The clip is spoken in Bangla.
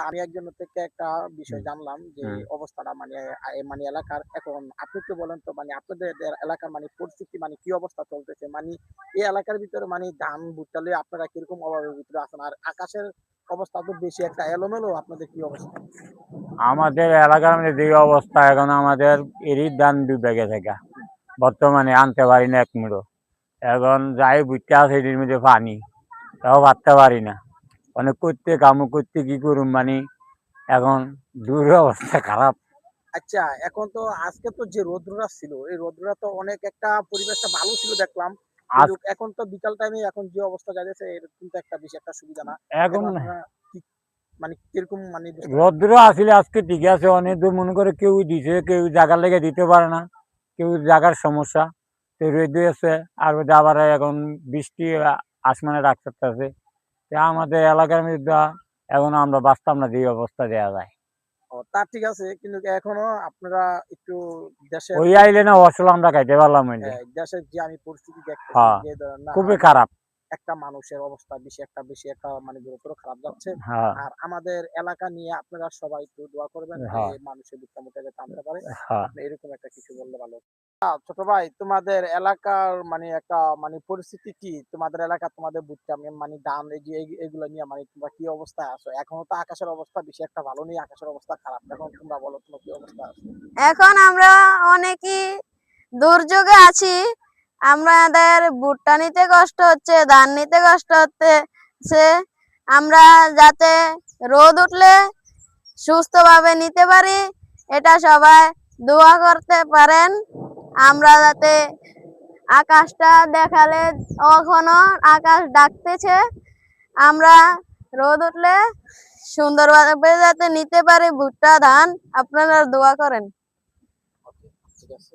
আমি একজনের থেকে একটা বিষয় হুম, জানলাম যে হুম। অবস্থাটা মানে এলাকার এখন আপনি একটু বলেন তো মানে আপনাদের এলাকার মানে পরিস্থিতি মানে কি অবস্থা চলতেছে? মানে এই এলাকার ভিতরে মানে ধান ভুট্টা লইয়া আপনারা কিরকম অভাবের ভিতরে আছেন? আর আকাশের অবস্থা তো বেশি একটা এলোমেলো আপনাদের কি অবস্থা? আমাদের এলাকার মধ্যে যে অবস্থা এখন আমাদের এরই ধান ডুবে গেছে গা। বর্তমানে আনতে পারি না এক মুঠো। এখন যাই বুঝতে আছে এটির মধ্যে পানি, তাও পারতে পারি না। মানে করতে কামু করতে কি করুম মানে এখন দূর অবস্থা খারাপ। আচ্ছা, এখন তো আজকে তো যে রৌদ্রটা ছিল, এই রৌদ্রটা তো অনেক একটা পরিবেশটা ভালো ছিল দেখলাম। আজ কিন্তু এখন তো বিকাল টাইমে এখন যে অবস্থা যাইতেছে এর কিন্তু একটা বেশি একটা সুবিধা না। এখন এখন আপনারা কি মানে কিরকম মানে বুঝতে পারছেন? রৌদ্র আসলে আজকে ঠিক আছে, অনেক দূর মনে করে কেউ দিছে, কেউ জায়গার লেগে দিতে পারে না, কেউ জায়গার সমস্যা। তো রোদ আছে আর আবার এখন বৃষ্টি আসমানে রাখতেছে। আমাদের এলাকার মধ্যে এখন আমরা বাঁচতাম না যে অবস্থা দেওয়া যায়। ও তা ঠিক আছে। কিন্তু এখনো আপনারা একটু দেশের ওই আইলে না পরিস্থিতি ফসল আমরা খাইতে পারলাম হইলে। দেশের যে আমি পরিস্থিতি দেখতেছি হ্যাঁ, যে ধরেন না খুবই আমাদের খারাপ। একটা মানুষের অবস্থা বেশি একটা মানে গুরুতর খারাপ যাচ্ছে। হ্যাঁ, আর আমাদের এলাকা নিয়ে আপনারা সবাই একটু দোয়া করবেন যে হ্যাঁ, মানুষের দুঃখ মুখে যাতে আনতে পারে। হ্যাঁ। আপনি এরকম একটা কিছু বললে ভালো হতো। ছোট ভাই তোমাদের এলাকার মানে একটা মানে পরিস্থিতি কি? তোমাদের এলাকা তোমাদের ভুট্টা মানে ধান এই যে এগুলো নিয়ে মানে তোমরা কি অবস্থায় আছো? এখনো তো আকাশের অবস্থা বেশি একটা ভালো নেই। আকাশের অবস্থা খারাপ। এখন তোমরা বলো তোমরা কি অবস্থায় আছো? এখন আমরা অনেকই দুর্যোগে আছি। আমাদের ভুট্টা নিতে কষ্ট হচ্ছে, ধান নিতে কষ্ট হচ্ছে। আমরা যাতে রোদ উঠলে সুস্থভাবে নিতে পারি, এটা সবাই দোয়া করতে পারেন। আমরা যাতে আকাশটা দেখালে এখনো আকাশ ডাকতেছে, আমরা রোদ উঠলে সুন্দরভাবে যাতে নিতে পারি ভুট্টা ধান, আপনারা দোয়া করেন। ওকে, ঠিক আছে।